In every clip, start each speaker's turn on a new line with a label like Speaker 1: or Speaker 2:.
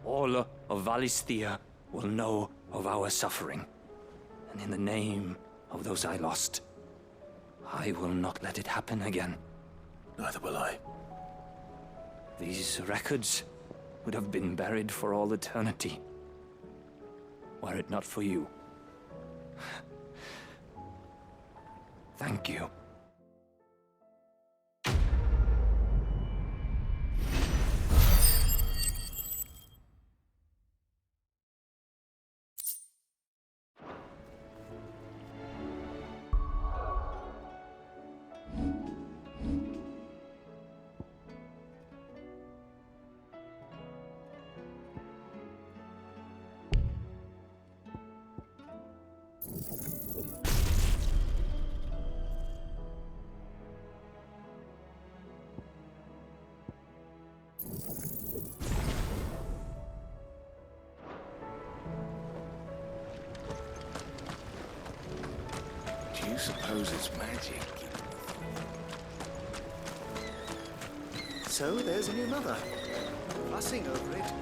Speaker 1: all of Valisthea will know of our suffering. And in the name of those I lost, I will not let it happen again.
Speaker 2: Neither will I.
Speaker 1: These records would have been buried for all eternity, were it not for you. Thank you.
Speaker 3: Do you suppose it's magic?
Speaker 4: So there's a new mother. Fussing over it.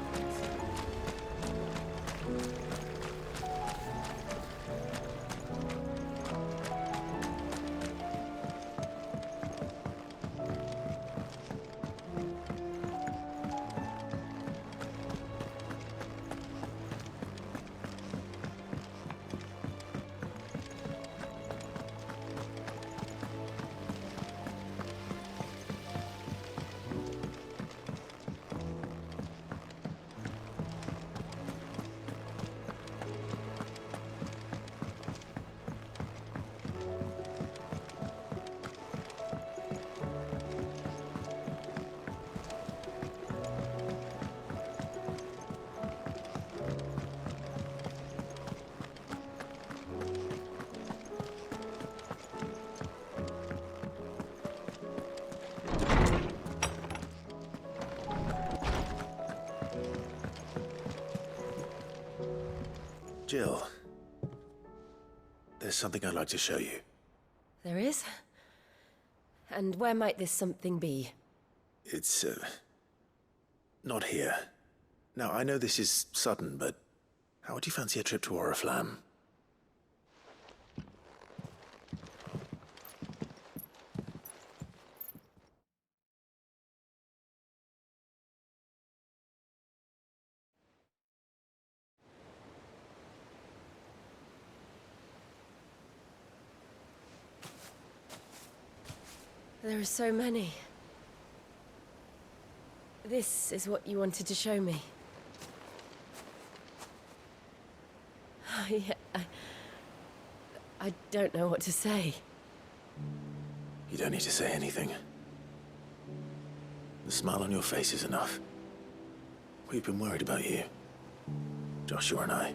Speaker 2: Jill, there's something I'd like to show you.
Speaker 5: There is? And where might this something be?
Speaker 2: It's, not here. Now, I know this is sudden, but how would you fancy a trip to Oriflamme?
Speaker 5: There are so many. This is what you wanted to show me. I don't know what to say.
Speaker 2: You don't need to say anything. The smile on your face is enough. We've been worried about you, Joshua and I.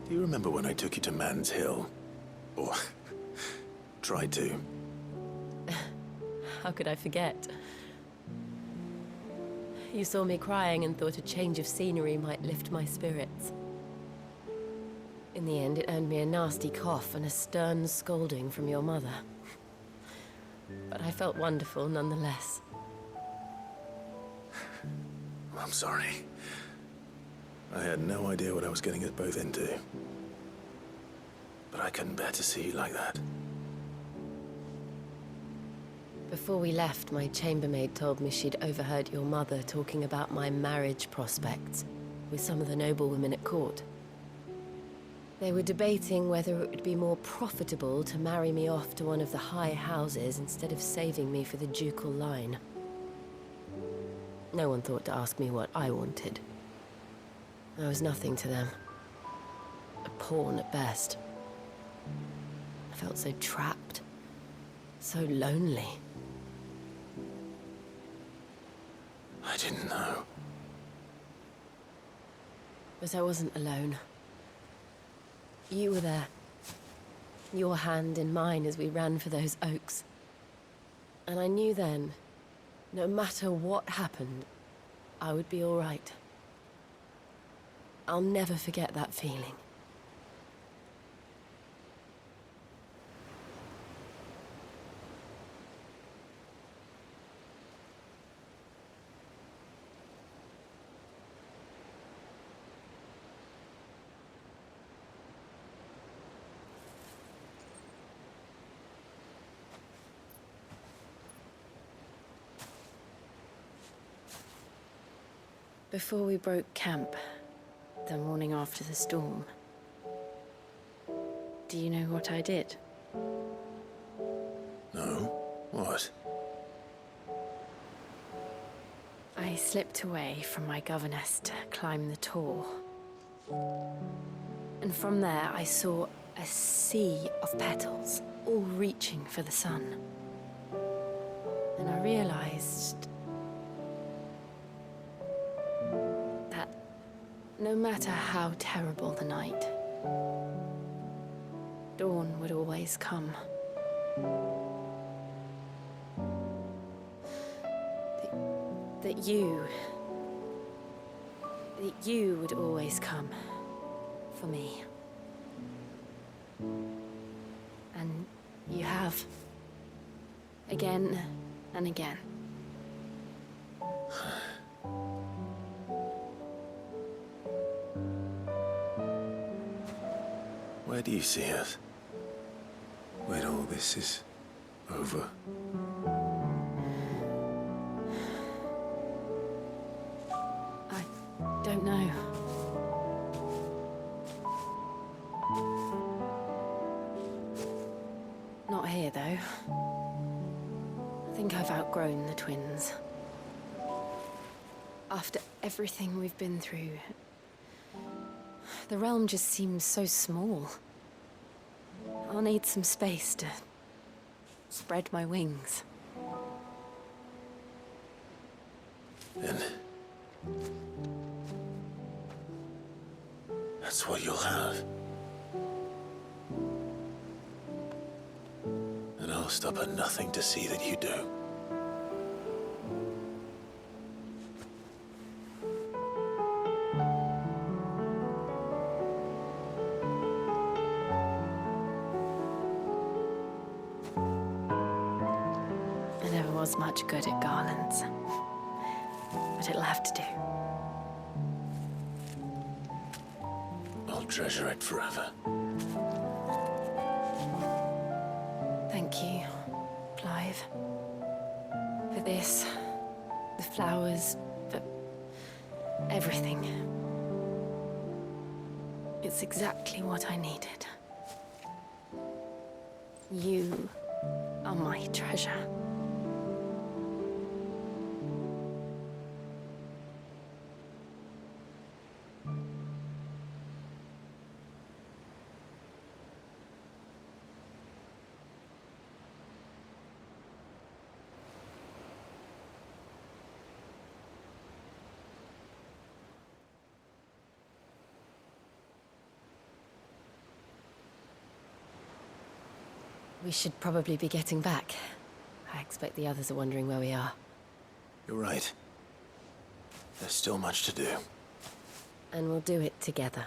Speaker 2: Do you remember when I took you to Man's Hill? Or tried to?
Speaker 5: How could I forget? You saw me crying and thought a change of scenery might lift my spirits. In the end, it earned me a nasty cough and a stern scolding from your mother. But I felt wonderful nonetheless.
Speaker 2: I'm sorry. I had no idea what I was getting us both into. But I couldn't bear to see you like that.
Speaker 5: Before we left, my chambermaid told me she'd overheard your mother talking about my marriage prospects with some of the noblewomen at court. They were debating whether it would be more profitable to marry me off to one of the high houses instead of saving me for the ducal line. No one thought to ask me what I wanted. I was nothing to them. A pawn at best. I felt so trapped, so lonely.
Speaker 2: I didn't know.
Speaker 5: But I wasn't alone. You were there. Your hand in mine as we ran for those oaks. And I knew then, no matter what happened, I would be all right. I'll never forget that feeling. Before we broke camp, the morning after the storm, do you know what I did?
Speaker 2: No? What?
Speaker 5: I slipped away from my governess to climb the Tor. And from there, I saw a sea of petals, all reaching for the sun. And I realized that no matter how terrible the night, dawn would always come. That you would always come for me. And you have. Again and again.
Speaker 2: Where do you see us? When all this is over?
Speaker 5: I don't know. Not here, though. I think I've outgrown the twins. After everything we've been through, the realm just seems so small. I'll need some space to spread my wings.
Speaker 2: Then that's what you'll have. And I'll stop at nothing to see that you do.
Speaker 5: I never was much good at garlands, but it'll have to do.
Speaker 2: I'll treasure it forever.
Speaker 5: Thank you, Clive. For this, the flowers, for everything. It's exactly what I needed. You are my treasure. We should probably be getting back. I expect the others are wondering where we are.
Speaker 2: You're right. There's still much to do.
Speaker 5: And we'll do it together.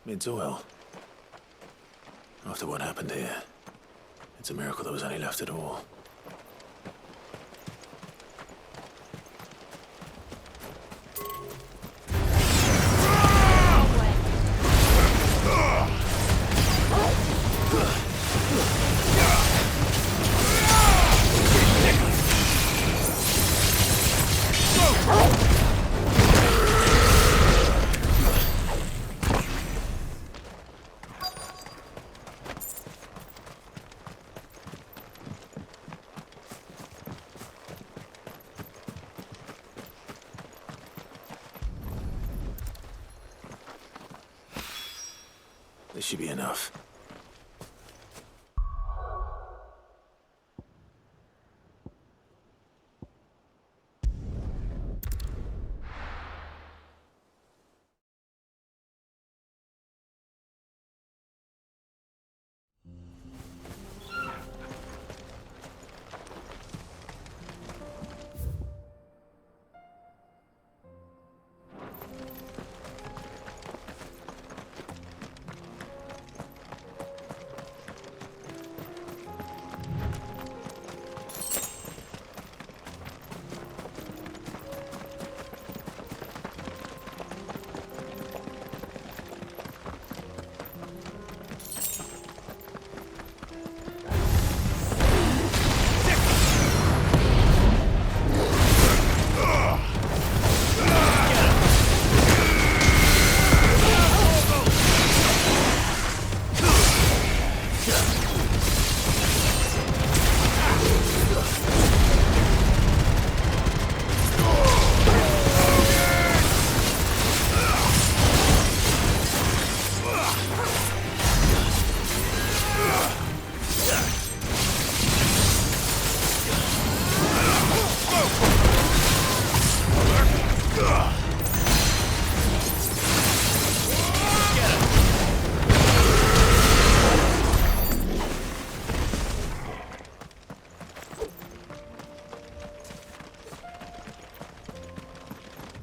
Speaker 2: Mid's oil. After what happened here, it's a miracle there was any left at all. This should be enough.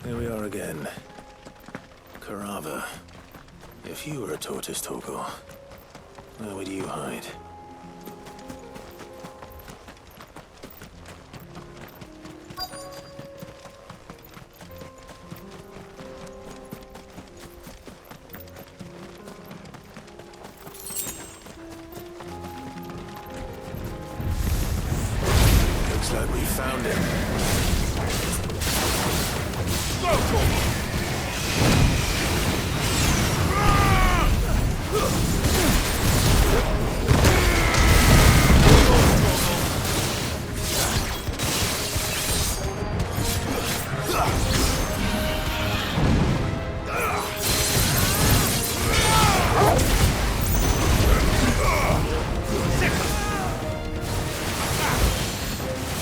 Speaker 2: Here we are again. Carava. If you were a tortoise, Torgal, where would you hide? Looks like we found him.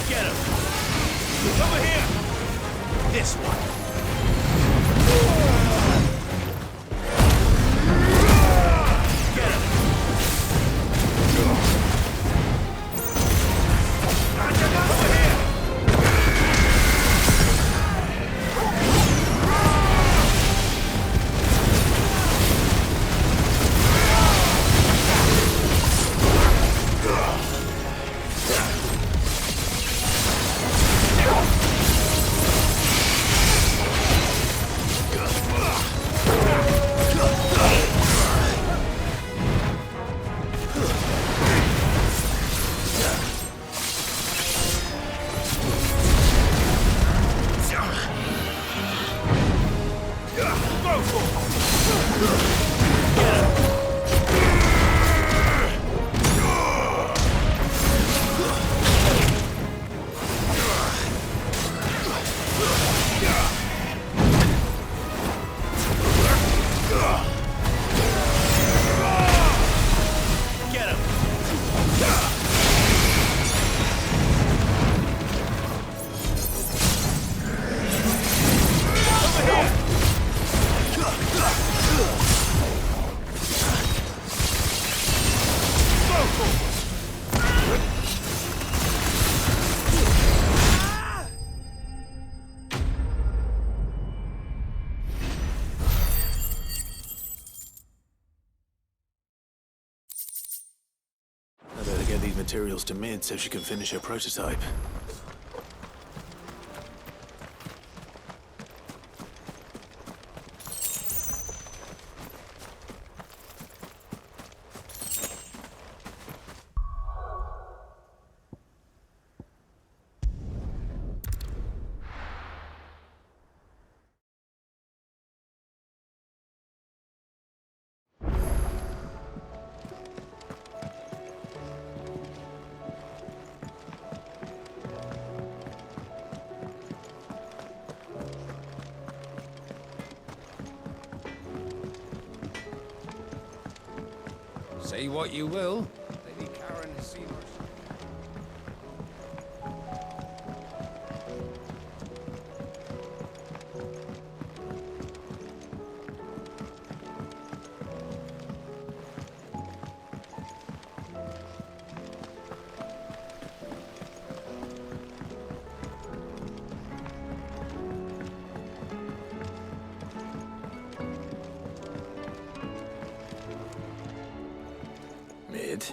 Speaker 3: Get him! Over here! This one! Get him! Over here!
Speaker 2: materials to Mid so she can finish her prototype.
Speaker 1: Say what you will, Lady Karen has seen us.
Speaker 2: Mid,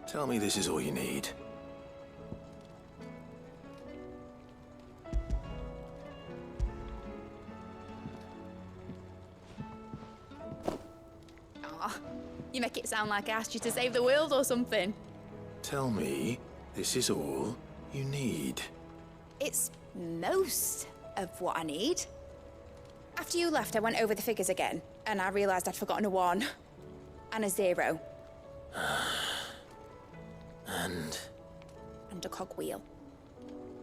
Speaker 2: tell me this is all you need.
Speaker 6: Aw, you make it sound like I asked you to save the world or something.
Speaker 2: Tell me this is all you need.
Speaker 6: It's most of what I need. After you left, I went over the figures again, and I realised I'd forgotten a 1 and a 0. And a cogwheel.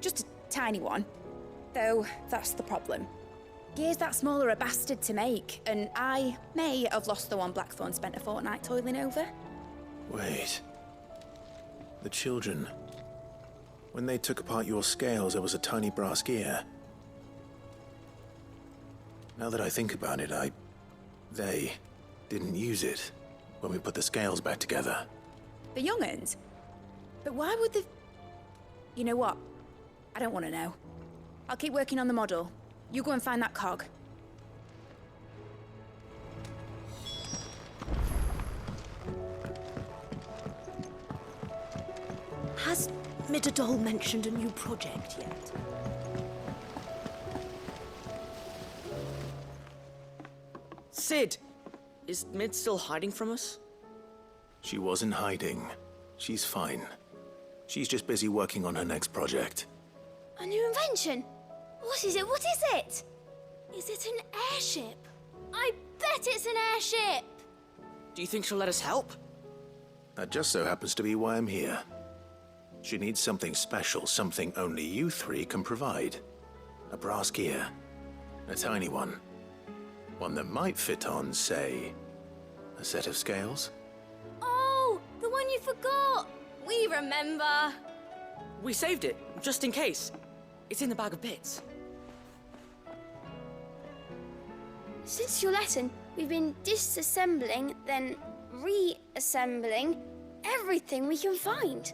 Speaker 6: Just a tiny one. Though, that's the problem. Gears that small are a bastard to make, and I may have lost the one Blackthorn spent a fortnight toiling over.
Speaker 2: Wait. The children. When they took apart your scales, there was a tiny brass gear. Now that I think about it, they didn't use it when we put the scales back together.
Speaker 6: The young'uns? But why would the... You know what? I don't want to know. I'll keep working on the model. You go and find that cog.
Speaker 7: Has Midadol mentioned a new project yet?
Speaker 8: Sid! Is Mid still hiding from us?
Speaker 2: She wasn't hiding. She's fine. She's just busy working on her next project.
Speaker 9: A new invention? What is it? What is it? Is it an airship? I bet it's an airship!
Speaker 8: Do you think she'll let us help?
Speaker 2: That just so happens to be why I'm here. She needs something special, something only you three can provide. A brass gear. A tiny one. One that might fit on, say, a set of scales?
Speaker 9: Oh, the one you forgot! We remember!
Speaker 8: We saved it, just in case. It's in the bag of bits.
Speaker 9: Since your lesson, we've been disassembling, then reassembling everything we can find.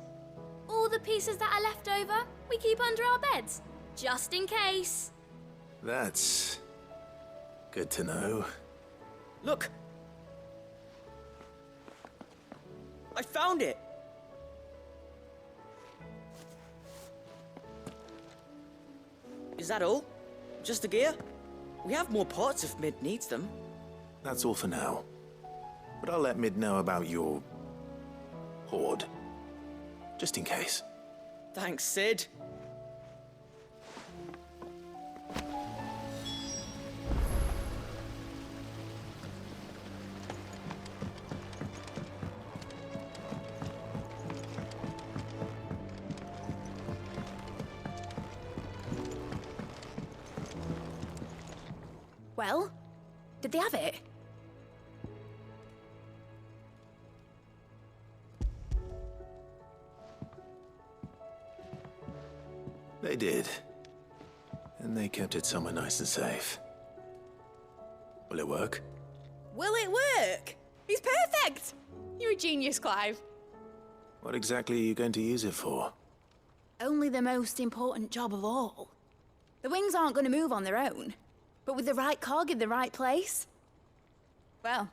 Speaker 9: All the pieces that are left over, we keep under our beds, just in case.
Speaker 2: That's good to know.
Speaker 8: Look! I found it! Is that all? Just the gear? We have more parts if Mid needs them.
Speaker 2: That's all for now. But I'll let Mid know about your hoard. Just in case.
Speaker 8: Thanks, Sid.
Speaker 6: Well, did they have it?
Speaker 2: They did. And they kept it somewhere nice and safe. Will it work?
Speaker 6: Will it work? He's perfect! You're a genius, Clive.
Speaker 2: What exactly are you going to use it for?
Speaker 6: Only the most important job of all. The wings aren't going to move on their own. But with the right cog in the right place... Well,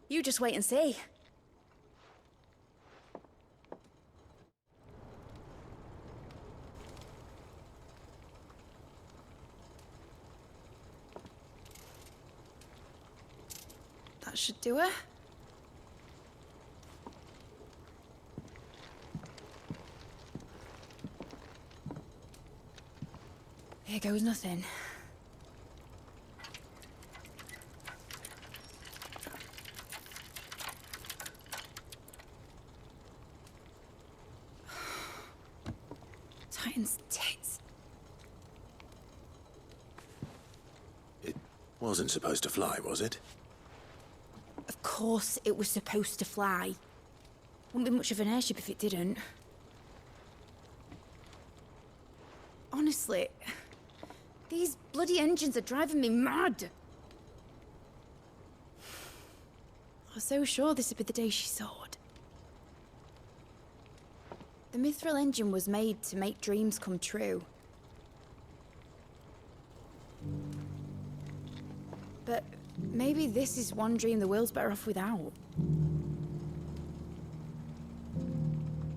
Speaker 6: you just wait and see. That should do her. Here goes nothing. Titan's tits.
Speaker 2: It wasn't supposed to fly, was it?
Speaker 6: Of course it was supposed to fly. Wouldn't be much of an airship if it didn't. Honestly, these bloody engines are driving me mad. I was so sure this would be the day she soared. The Mithril engine was made to make dreams come true. But maybe this is one dream the world's better off without.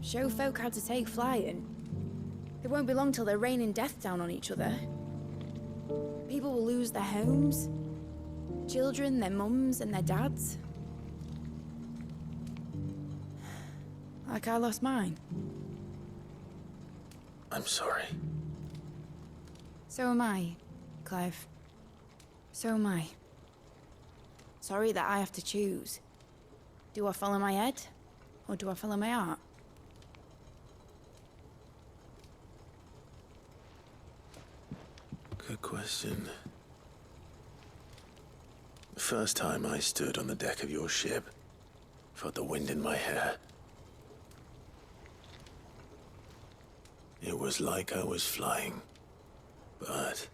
Speaker 6: Show folk how to take flying. It won't be long till they're raining death down on each other. People will lose their homes. Children, their mums and their dads. Like I lost mine.
Speaker 2: I'm sorry.
Speaker 6: So am I, Clive. So am I. Sorry that I have to choose. Do I follow my head, or do I follow my heart?
Speaker 2: Good question. The first time I stood on the deck of your ship, felt the wind in my hair. It was like I was flying. But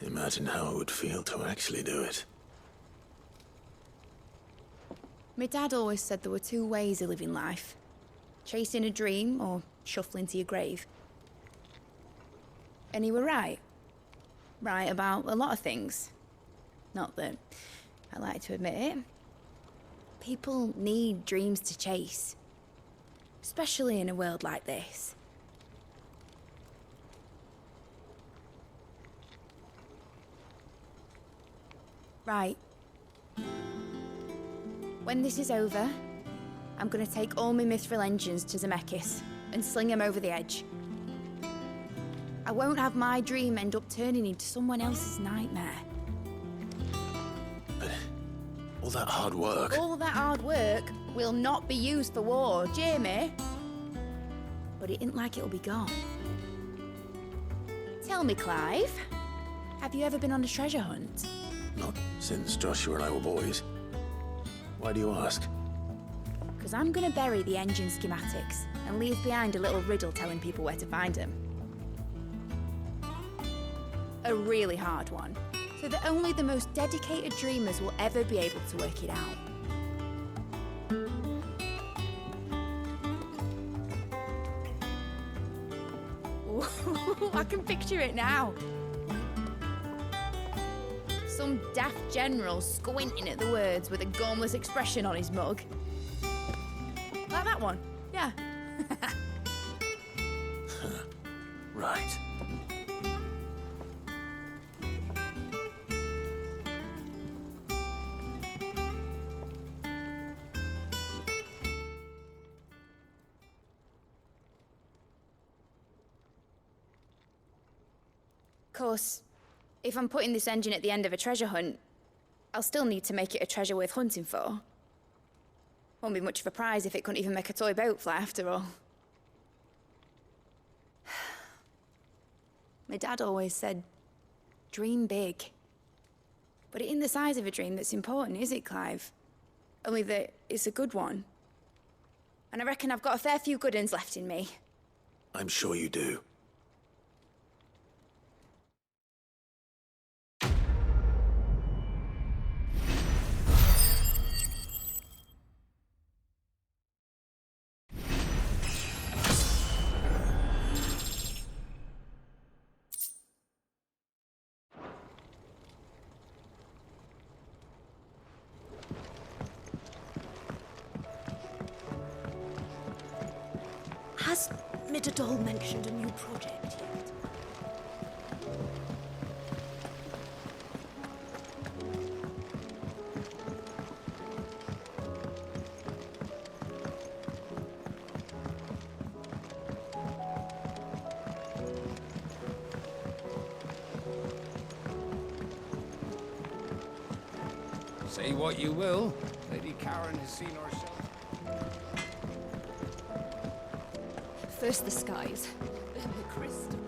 Speaker 2: imagine how it would feel to actually do it.
Speaker 6: My dad always said there were two ways of living life. Chasing a dream or shuffling to your grave. And he were right. Right about a lot of things. Not that I like to admit it. People need dreams to chase. Especially in a world like this. Right. When this is over, I'm gonna take all my Mithril engines to Zemeckis and sling them over the edge. I won't have my dream end up turning into someone else's nightmare.
Speaker 2: But all that hard work...
Speaker 6: All that hard work will not be used for war, Jamie. But it ain't like it'll be gone. Tell me, Clive, have you ever been on a treasure hunt?
Speaker 2: Not since Joshua and I were boys. Why do you ask?
Speaker 6: Because I'm gonna bury the engine schematics and leave behind a little riddle telling people where to find them. A really hard one, so that only the most dedicated dreamers will ever be able to work it out. Ooh, I can picture it now. Some daft general squinting at the words with a gormless expression on his mug. Like that one, yeah.
Speaker 2: Right.
Speaker 6: Of course, if I'm putting this engine at the end of a treasure hunt, I'll still need to make it a treasure worth hunting for. Won't be much of a prize if it couldn't even make a toy boat fly after all. My dad always said, dream big. But it ain't the size of a dream that's important, is it, Clive? Only that it's a good one. And I reckon I've got a fair few good uns left in me.
Speaker 2: I'm sure you do.
Speaker 7: Has Midadol mentioned a new project yet?
Speaker 10: Say what you will, Lady Karen has seen herself.
Speaker 7: First the skies, then the crystal.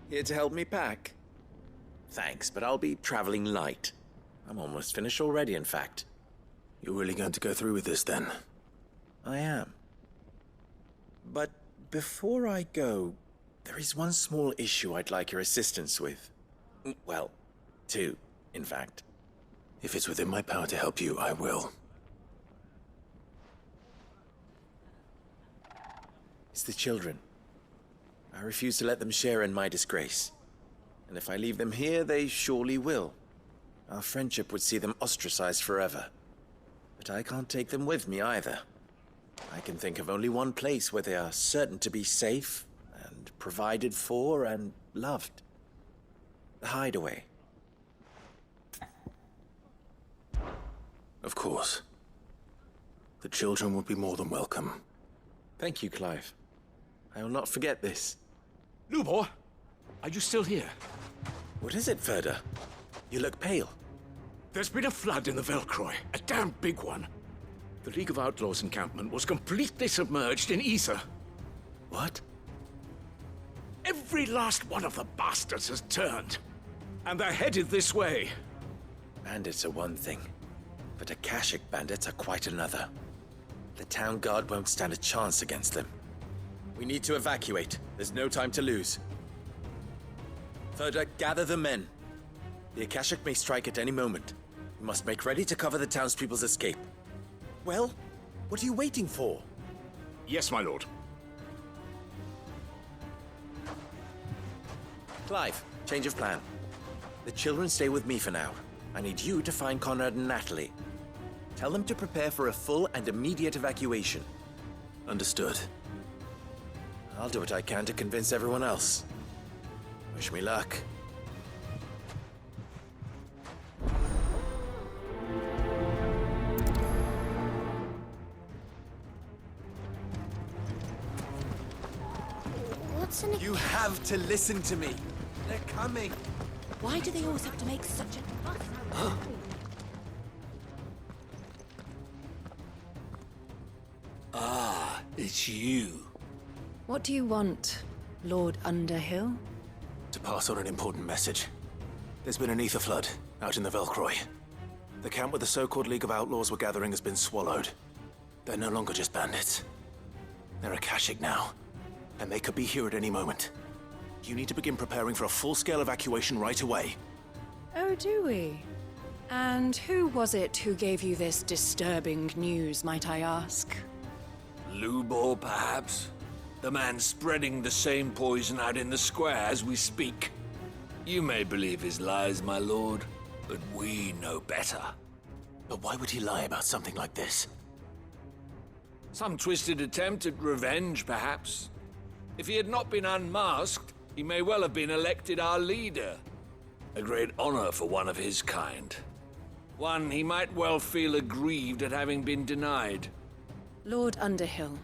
Speaker 11: Here to help me pack? Thanks, but I'll be traveling light. I'm almost finished already, in fact.
Speaker 2: You're really going to go through with this, then?
Speaker 11: I am. But before I go, there is one small issue I'd like your assistance with. Well, two, in fact.
Speaker 2: If it's within my power to help you, I will.
Speaker 11: It's the children. I refuse to let them share in my disgrace. And if I leave them here, they surely will. Our friendship would see them ostracized forever. But I can't take them with me either. I can think of only one place where they are certain to be safe, and provided for, and loved. The Hideaway.
Speaker 2: Of course. The children would be more than welcome.
Speaker 11: Thank you, Clive. I will not forget this.
Speaker 3: Lubor, are you still here?
Speaker 11: What is it, Ferda? You look pale.
Speaker 3: There's been a flood in the Velcroy, a damn big one. The League of Outlaws encampment was completely submerged in ether.
Speaker 11: What?
Speaker 3: Every last one of the bastards has turned, and they're headed this way.
Speaker 11: Bandits are one thing, but Akashic bandits are quite another. The town guard won't stand a chance against them. We need to evacuate. There's no time to lose. Ferda, gather the men. The Akashic may strike at any moment. We must make ready to cover the townspeople's escape. Well, what are you waiting for?
Speaker 3: Yes, my lord.
Speaker 11: Clive, change of plan. The children stay with me for now. I need you to find Conrad and Natalie. Tell them to prepare for a full and immediate evacuation.
Speaker 2: Understood.
Speaker 11: I'll do what I can to convince everyone else. Wish me luck.
Speaker 9: What's in it?
Speaker 11: You have to listen to me. They're coming.
Speaker 7: Why do they always have to make such a fuss?
Speaker 3: Ah, it's you.
Speaker 7: What do you want, Lord Underhill?
Speaker 2: To pass on an important message. There's been an ether flood out in the Velcroy. The camp where the so-called League of Outlaws were gathering has been swallowed. They're no longer just bandits. They're Akashic now, and they could be here at any moment. You need to begin preparing for a full-scale evacuation right away.
Speaker 7: Oh, do we? And who was it who gave you this disturbing news, might I ask?
Speaker 3: Lubor, perhaps? The man spreading the same poison out in the square as we speak. You may believe his lies, my lord, but we know better.
Speaker 2: But why would he lie about something like this?
Speaker 3: Some twisted attempt at revenge, perhaps. If he had not been unmasked, he may well have been elected our leader. A great honor for one of his kind. One he might well feel aggrieved at having been denied.
Speaker 12: Lord Underhill,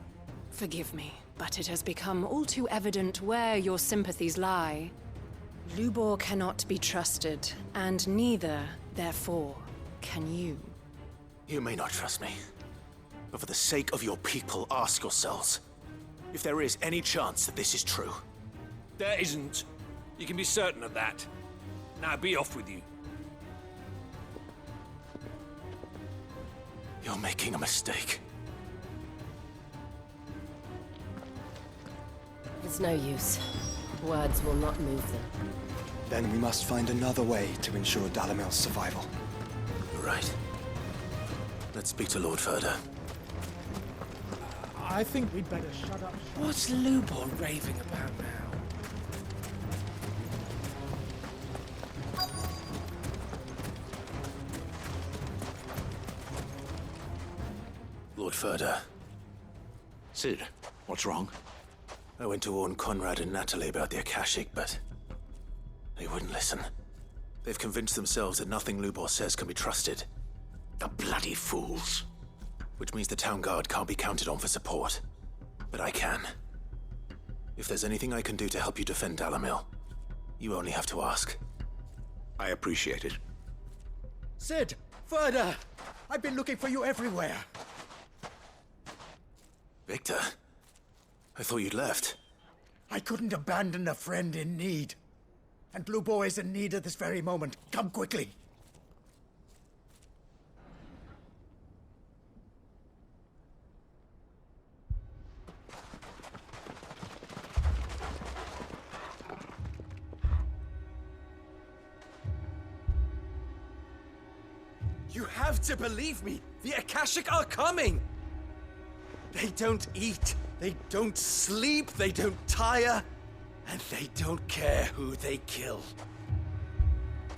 Speaker 12: forgive me, but it has become all too evident where your sympathies lie. Lubor cannot be trusted, and neither, therefore, can you.
Speaker 2: You may not trust me, but for the sake of your people, ask yourselves if there is any chance that this is true.
Speaker 3: There isn't. You can be certain of that. Now be off with you.
Speaker 2: You're making a mistake.
Speaker 5: It's no use. Words will not move them.
Speaker 4: Then we must find another way to ensure Dalamil's survival.
Speaker 2: You're right. Let's speak to Lord Ferda.
Speaker 10: I think we'd better shut up.
Speaker 3: What's Lubor raving about now?
Speaker 2: Lord Ferda.
Speaker 3: Cid, what's wrong?
Speaker 2: I went to warn Conrad and Natalie about the Akashic, but they wouldn't listen. They've convinced themselves that nothing Lubor says can be trusted.
Speaker 3: The bloody fools.
Speaker 2: Which means the town guard can't be counted on for support. But I can. If there's anything I can do to help you defend Dalamil, you only have to ask.
Speaker 3: I appreciate it.
Speaker 10: Cid! Ferda! I've been looking for you everywhere.
Speaker 2: Victor? I thought you'd left.
Speaker 10: I couldn't abandon a friend in need. And Lubor is in need at this very moment. Come quickly.
Speaker 11: You have to believe me! The Akashic are coming! They don't eat, they don't sleep, they don't tire, and they don't care who they kill.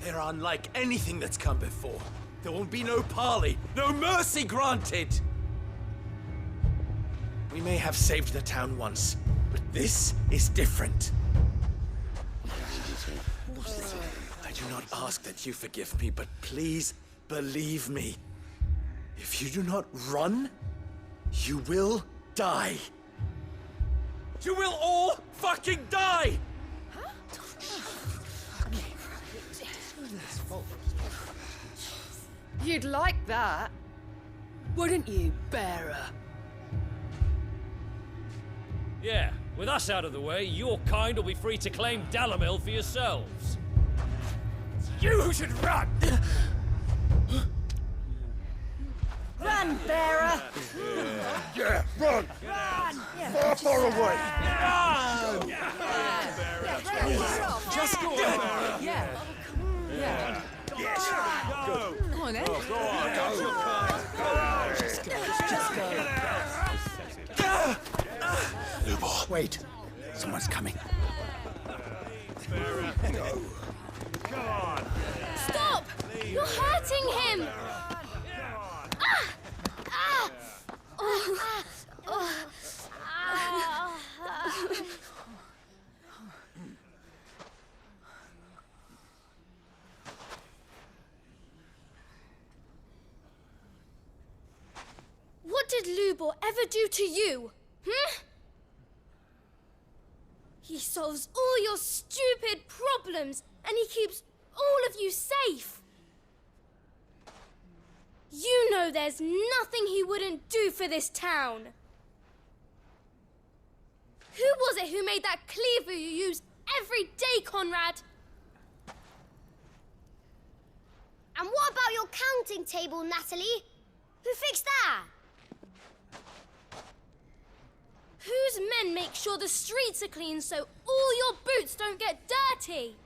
Speaker 11: They're unlike anything that's come before. There won't be no parley, no mercy granted! We may have saved the town once, but this is different. I do not ask that you forgive me, but please believe me. If you do not run, you will die. You will all fucking die!
Speaker 12: You'd like that, wouldn't you, bearer?
Speaker 13: Yeah, with us out of the way, your kind will be free to claim Dalamil for yourselves.
Speaker 3: You should run!
Speaker 12: Run, bearer!
Speaker 3: Yeah, run!
Speaker 12: Run!
Speaker 3: Far, far away!
Speaker 12: Run!
Speaker 3: Just go on!
Speaker 12: Yeah. Yeah.
Speaker 3: Yes! Go!
Speaker 12: Come on, then.
Speaker 3: Go on! Go!
Speaker 12: Just go.
Speaker 2: Lubor.
Speaker 3: Wait. Someone's coming.
Speaker 2: Go.
Speaker 3: Come on!
Speaker 9: Stop! You're hurting him! What did Lubor ever do to you? He solves all your stupid problems, and he keeps all of you safe. You know there's nothing he wouldn't do for this town. Who was it who made that cleaver you use every day, Conrad?
Speaker 14: And what about your counting table, Natalie? Who fixed that?
Speaker 9: Whose men make sure the streets are clean so all your boots don't get dirty?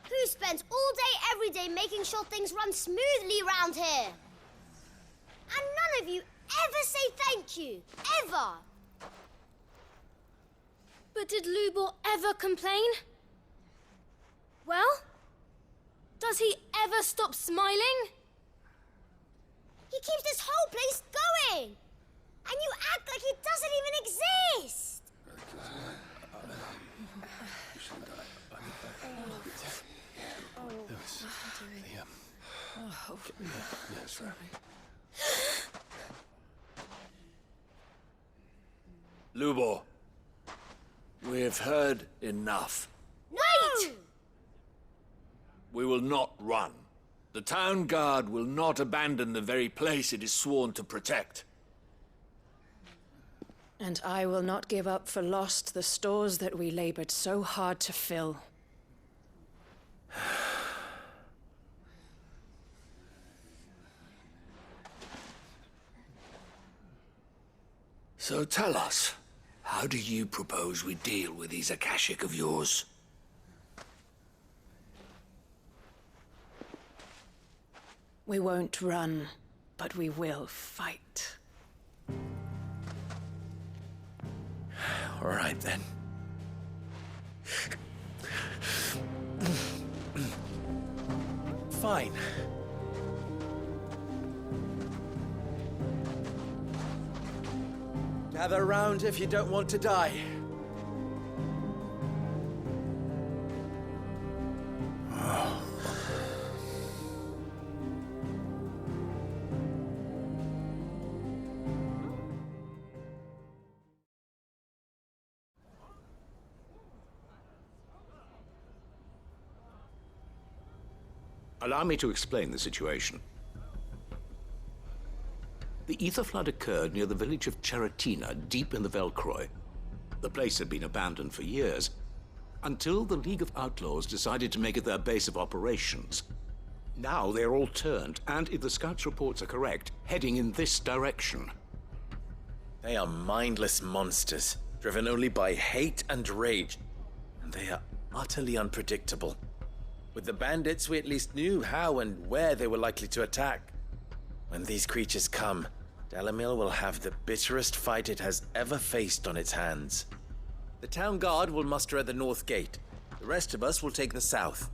Speaker 14: Who spends all day, every day making sure things run smoothly around here? And none of you ever say thank you. Ever.
Speaker 9: But did Lubor ever complain? Well, does he ever stop smiling?
Speaker 14: He keeps this whole place going. And you act like it doesn't even exist.
Speaker 3: Lubor, we've heard enough.
Speaker 14: Wait!
Speaker 3: We will not run. The town guard will not abandon the very place it is sworn to protect.
Speaker 12: And I will not give up for lost the stores that we labored so hard to fill.
Speaker 3: So tell us, how do you propose we deal with these Akashic of yours?
Speaker 12: We won't run, but we will fight.
Speaker 11: All right, then. Fine. Gather round if you don't want to die.
Speaker 2: Allow me to explain the situation. The ether flood occurred near the village of Cheratina, deep in the Velcroy. The place had been abandoned for years, until the League of Outlaws decided to make it their base of operations. Now they're all turned, and if the scouts' reports are correct, heading in this direction.
Speaker 11: They are mindless monsters, driven only by hate and rage. And they are utterly unpredictable. With the bandits, we at least knew how and where they were likely to attack. When these creatures come, Dalimil will have the bitterest fight it has ever faced on its hands. The town guard will muster at the north gate. The rest of us will take the south.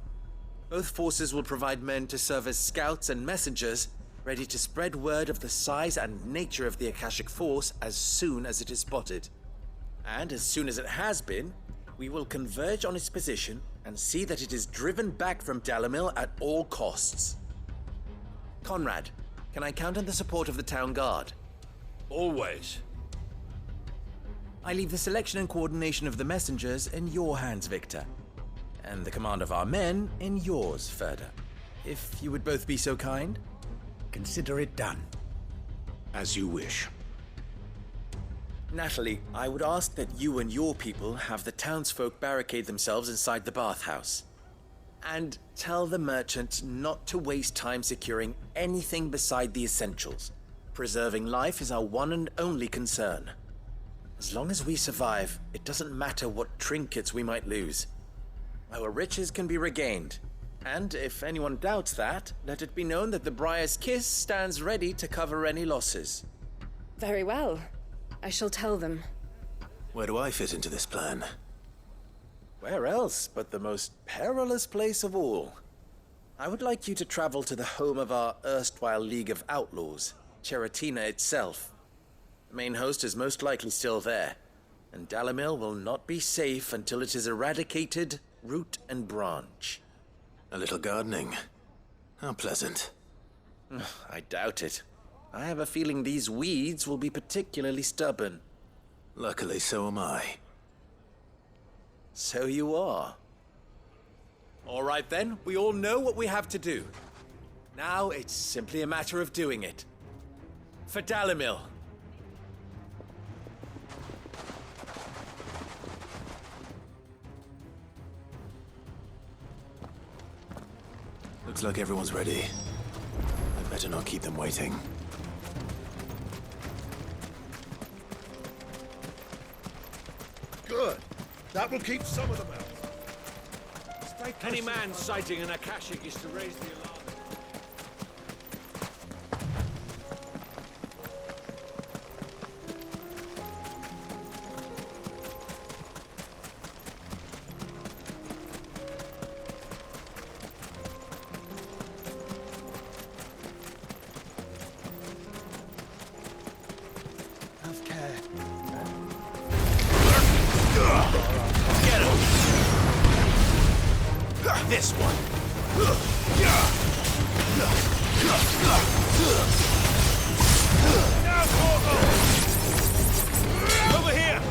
Speaker 11: Both forces will provide men to serve as scouts and messengers, ready to spread word of the size and nature of the Akashic force as soon as it is spotted. And as soon as it has been, we will converge on its position and see that it is driven back from Dalimil at all costs. Conrad, can I count on the support of the town guard?
Speaker 3: Always.
Speaker 11: I leave the selection and coordination of the messengers in your hands, Victor. And the command of our men in yours, Ferda. If you would both be so kind.
Speaker 10: Consider it done.
Speaker 2: As you wish.
Speaker 11: Natalie, I would ask that you and your people have the townsfolk barricade themselves inside the bathhouse. And tell the merchant not to waste time securing anything beside the essentials. Preserving life is our one and only concern. As long as we survive, it doesn't matter what trinkets we might lose. Our riches can be regained. And if anyone doubts that, let it be known that the Briar's Kiss stands ready to cover any losses.
Speaker 12: Very well. I shall tell them.
Speaker 2: Where do I fit into this plan?
Speaker 11: Where else but the most perilous place of all? I would like you to travel to the home of our erstwhile League of Outlaws, Cheratina itself. The main host is most likely still there, and Dalimil will not be safe until it is eradicated, root and branch.
Speaker 2: A little gardening. How pleasant.
Speaker 11: I doubt it. I have a feeling these weeds will be particularly stubborn.
Speaker 2: Luckily, so am I.
Speaker 11: So you are. All right then, we all know what we have to do. Now it's simply a matter of doing it. For Dalimil.
Speaker 2: Looks like everyone's ready. I'd better not keep them waiting.
Speaker 15: Good. That will keep some of them out.
Speaker 3: Any man sighting an Akashic is to raise the alarm.
Speaker 15: Now, Portal! Over here!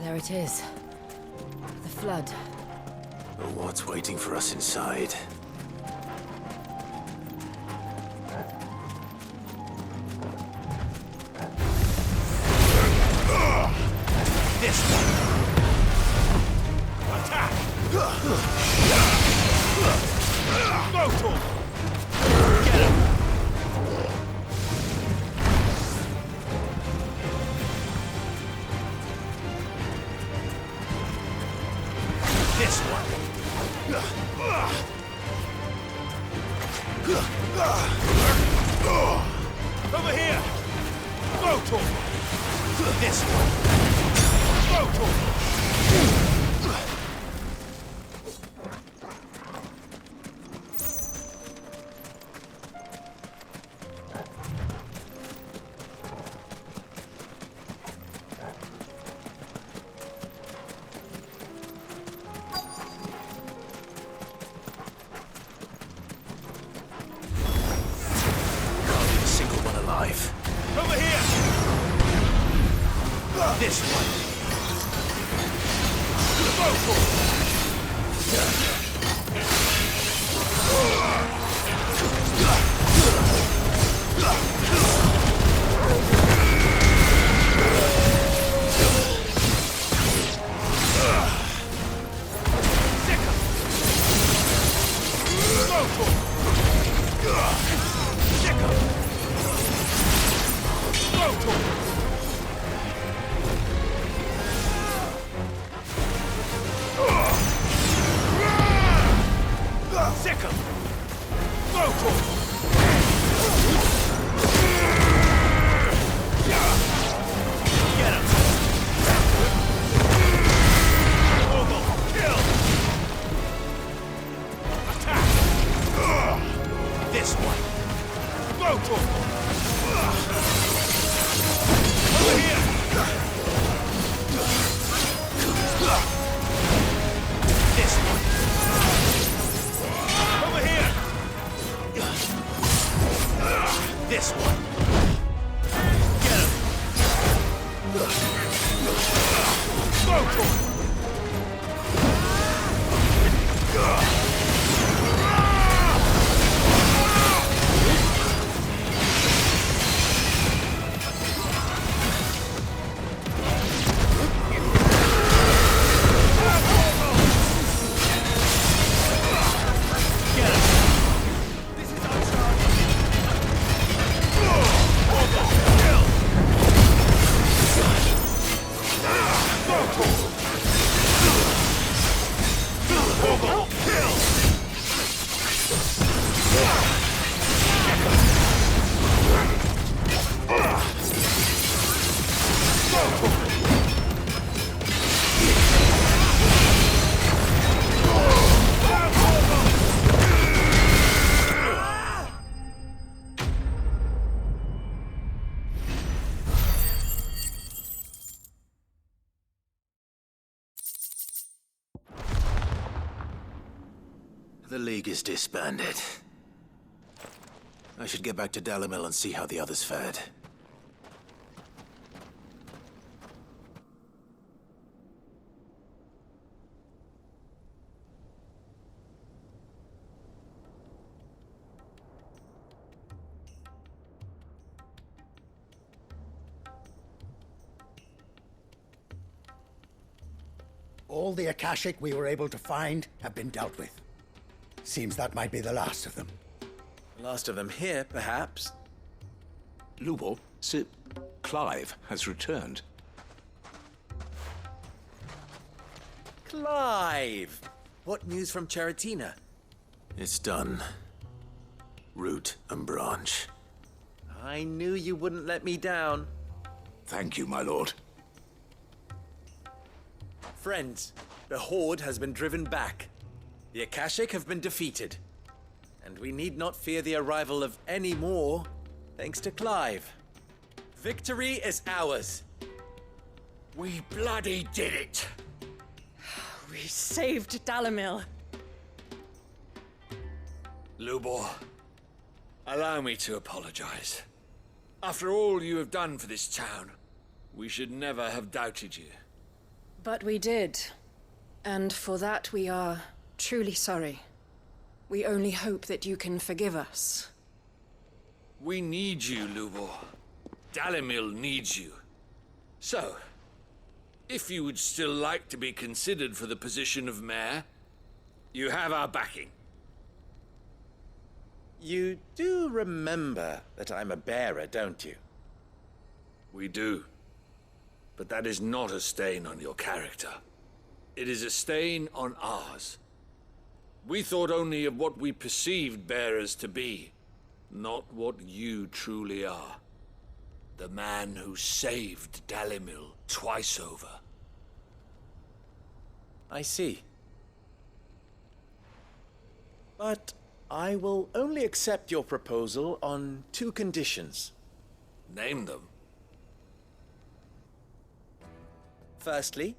Speaker 5: There it is. The flood.
Speaker 2: But what's waiting for us inside?
Speaker 15: This one! Attack! Go to him! Get him! This one! Over here! Go to him! This one! Go to him! Over here! This one! Go for this one! Get him! Go to him!
Speaker 2: The League is disbanded. I should get back to Dalimil and see how the others fared.
Speaker 10: All the Akashic we were able to find have been dealt with. Seems that might be the last of them.
Speaker 11: The last of them here, perhaps.
Speaker 15: Lubor, Sir Clive has returned.
Speaker 11: Clive! What news from Charatina?
Speaker 2: It's done. Root and branch.
Speaker 11: I knew you wouldn't let me down.
Speaker 15: Thank you, my lord.
Speaker 11: Friends, the Horde has been driven back. The Akashic have been defeated. And we need not fear the arrival of any more, thanks to Clive. Victory is ours.
Speaker 3: We bloody did it!
Speaker 12: We saved Dalimil.
Speaker 3: Lubor, allow me to apologize. After all you have done for this town, we should never have doubted you.
Speaker 12: But we did. And for that we are truly sorry. We only hope that you can forgive us.
Speaker 3: We need you, Lubor. Dalimil needs you. So, if you would still like to be considered for the position of mayor, you have our backing.
Speaker 11: You do remember that I'm a bearer, don't you?
Speaker 3: We do. But that is not a stain on your character. It is a stain on ours. We thought only of what we perceived bearers to be, not what you truly are. The man who saved Dalimil twice over.
Speaker 11: I see. But I will only accept your proposal on 2 conditions.
Speaker 3: Name them.
Speaker 11: Firstly,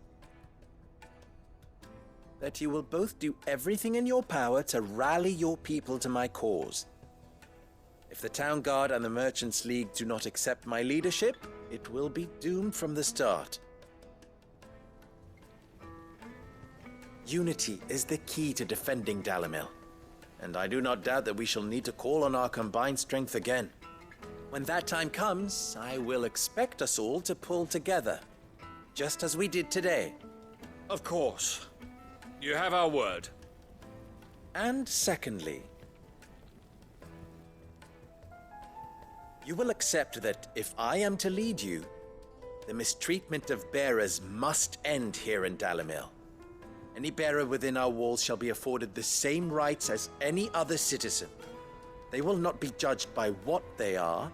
Speaker 11: that you will both do everything in your power to rally your people to my cause. If the Town Guard and the Merchants League do not accept my leadership, it will be doomed from the start. Unity is the key to defending Dalimil, and I do not doubt that we shall need to call on our combined strength again. When that time comes, I will expect us all to pull together, just as we did today.
Speaker 3: Of course. You have our word.
Speaker 11: And secondly, you will accept that if I am to lead you, the mistreatment of bearers must end here in Dalimil. Any bearer within our walls shall be afforded the same rights as any other citizen. They will not be judged by what they are,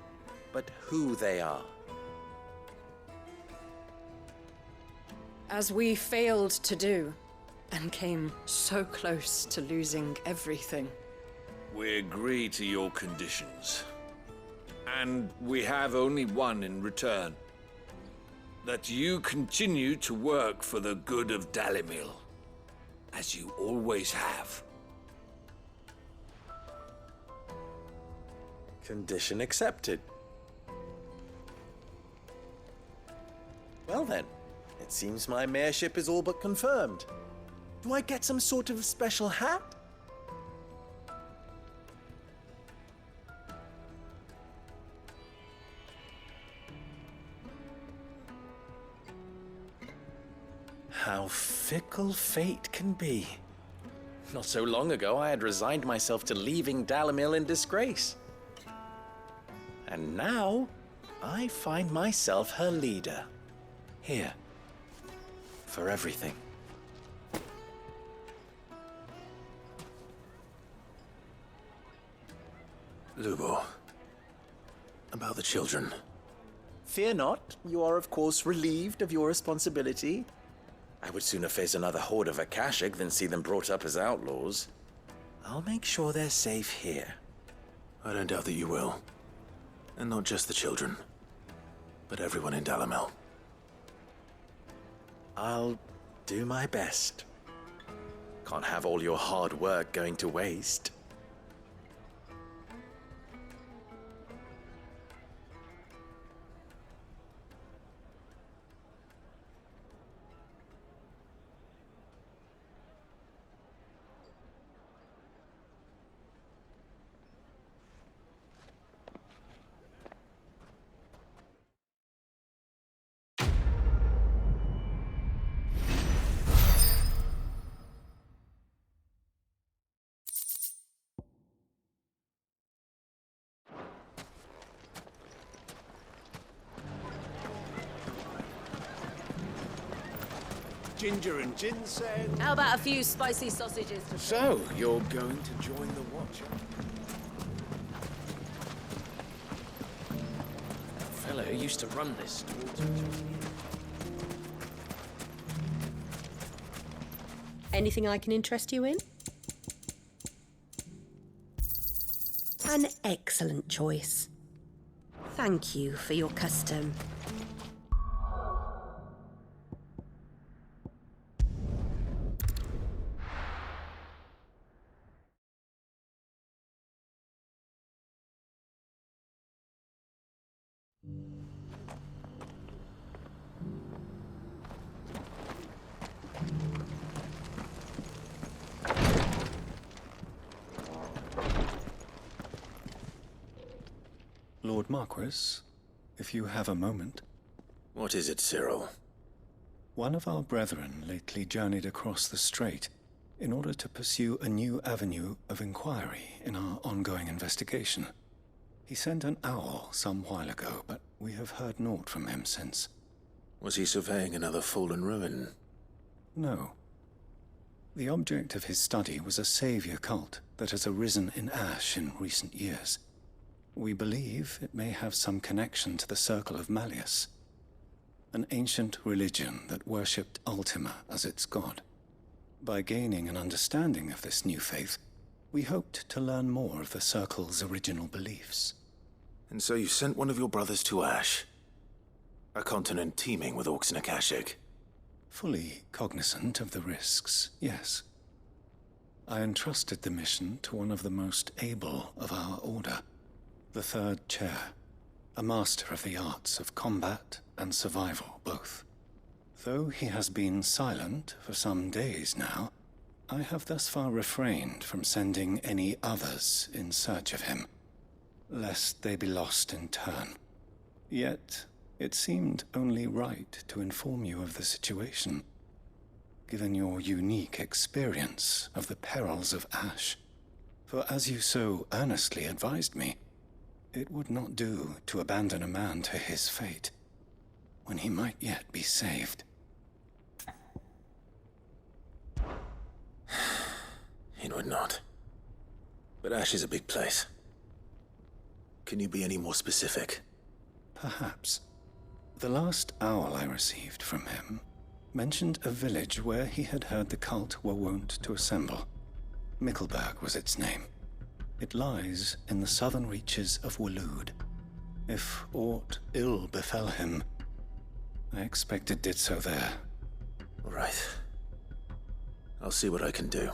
Speaker 11: but who they are.
Speaker 12: As we failed to do, and came so close to losing everything.
Speaker 3: We agree to your conditions. And we have only one in return. That you continue to work for the good of Dalimil, as you always have.
Speaker 11: Condition accepted. Well then, it seems my mayorship is all but confirmed. Do I get some sort of special hat? How fickle fate can be. Not so long ago, I had resigned myself to leaving Dalimil in disgrace. And now, I find myself her leader. Here. For everything.
Speaker 2: Lubor, about the children.
Speaker 11: Fear not, you are of course relieved of your responsibility. I would sooner face another horde of Akashic than see them brought up as outlaws. I'll make sure they're safe here.
Speaker 2: I don't doubt that you will. And not just the children, but everyone in Dalimil.
Speaker 11: I'll do my best. Can't have all your hard work going to waste.
Speaker 15: ginger and ginseng.
Speaker 12: How about a few spicy sausages?
Speaker 11: So, you're going to join the Watch?
Speaker 13: The fellow who used to run this store.
Speaker 7: Anything I can interest you in? An excellent choice. Thank you for your custom.
Speaker 16: Lord Marquis, if you have a moment.
Speaker 2: What is it, Cyril?
Speaker 16: One of our brethren lately journeyed across the strait in order to pursue a new avenue of inquiry in our ongoing investigation. He sent an owl some while ago, but we have heard naught from him since.
Speaker 2: Was he surveying another fallen ruin?
Speaker 16: No. The object of his study was a savior cult that has arisen in Ash in recent years. We believe it may have some connection to the Circle of Malleus, an ancient religion that worshipped Ultima as its god. By gaining an understanding of this new faith, we hoped to learn more of the Circle's original beliefs.
Speaker 2: And so you sent one of your brothers to Ash? A continent teeming with orcs and Akashic?
Speaker 16: Fully cognizant of the risks, yes. I entrusted the mission to one of the most able of our order, the Third Chair, a master of the arts of combat and survival both. Though he has been silent for some days now, I have thus far refrained from sending any others in search of him, lest they be lost in turn. Yet, it seemed only right to inform you of the situation, given your unique experience of the perils of Ash. For as you so earnestly advised me, it would not do to abandon a man to his fate, when he might yet be saved.
Speaker 2: It would not. But Ash is a big place. Can you be any more specific?
Speaker 16: Perhaps. The last owl I received from him mentioned a village where he had heard the cult were wont to assemble. Mickleburg was its name. It lies in the southern reaches of Waloed. If aught ill befell him, I expect it did so there.
Speaker 2: Right. I'll see what I can do.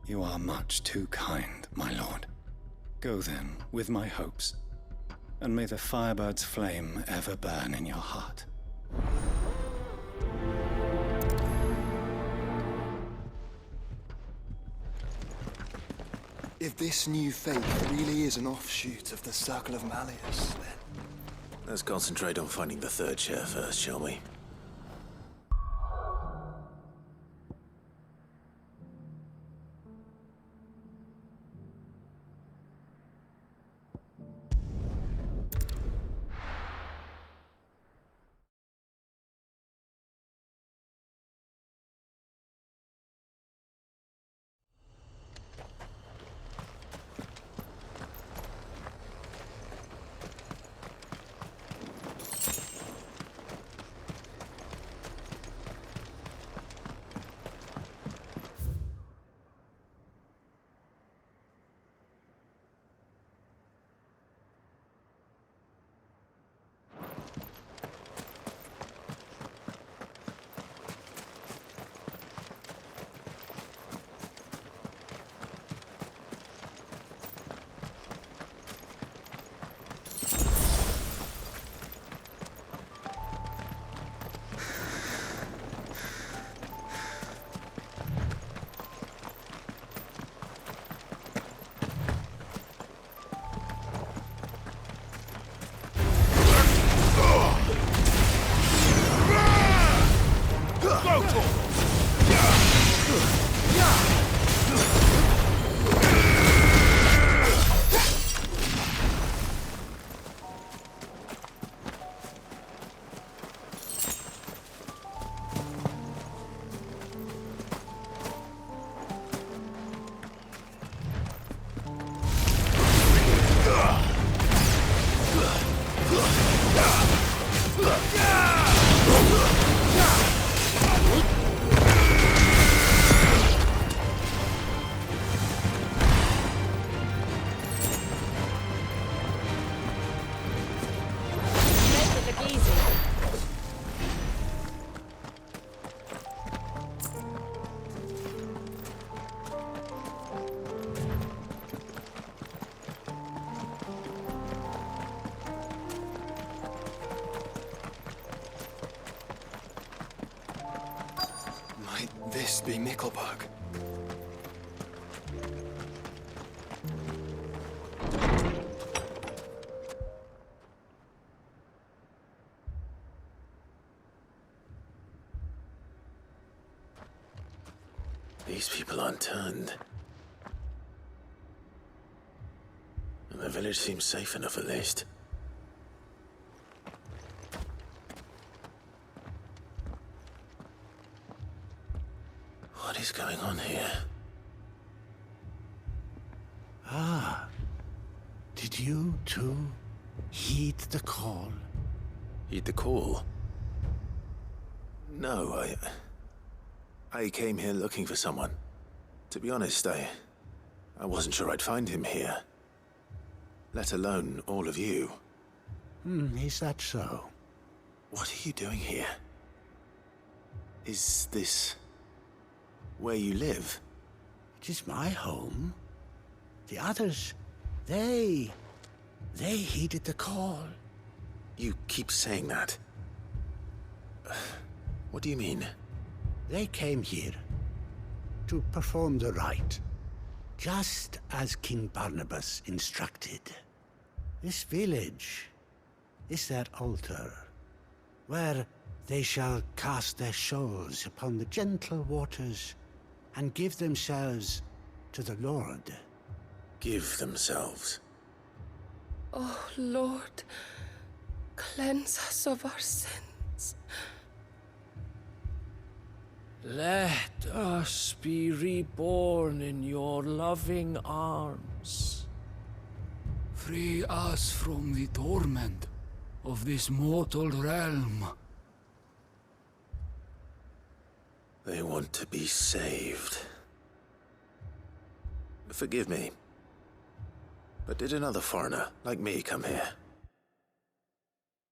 Speaker 16: You are much too kind, my lord. Go then, with my hopes, and may the Firebird's flame ever burn in your heart.
Speaker 4: If this new faith really is an offshoot of the Circle of Malleus, then...
Speaker 2: Let's concentrate on finding the Third Chair first, shall we?
Speaker 4: Might this be Nickelberg?
Speaker 2: These people aren't turned. And the village seems safe enough at least. What is going on here?
Speaker 17: Ah. Did you, too, heed the call?
Speaker 2: Heed the call? No, I came here looking for someone. To be honest, I wasn't sure I'd find him here. Let alone all of you.
Speaker 17: Is that so?
Speaker 2: What are you doing here? Is this where you live?
Speaker 17: It is my home. The others, they heeded the call.
Speaker 2: You keep saying that. What do you mean?
Speaker 17: They came here to perform the rite, just as King Barnabas instructed. This village is their altar, where they shall cast their souls upon the gentle waters and give themselves to the Lord.
Speaker 2: Give themselves?
Speaker 18: Oh, Lord, cleanse us of our sins.
Speaker 3: Let us be reborn in your loving arms.
Speaker 15: Free us from the torment of this mortal realm.
Speaker 2: They want to be saved. Forgive me, but did another foreigner like me come here?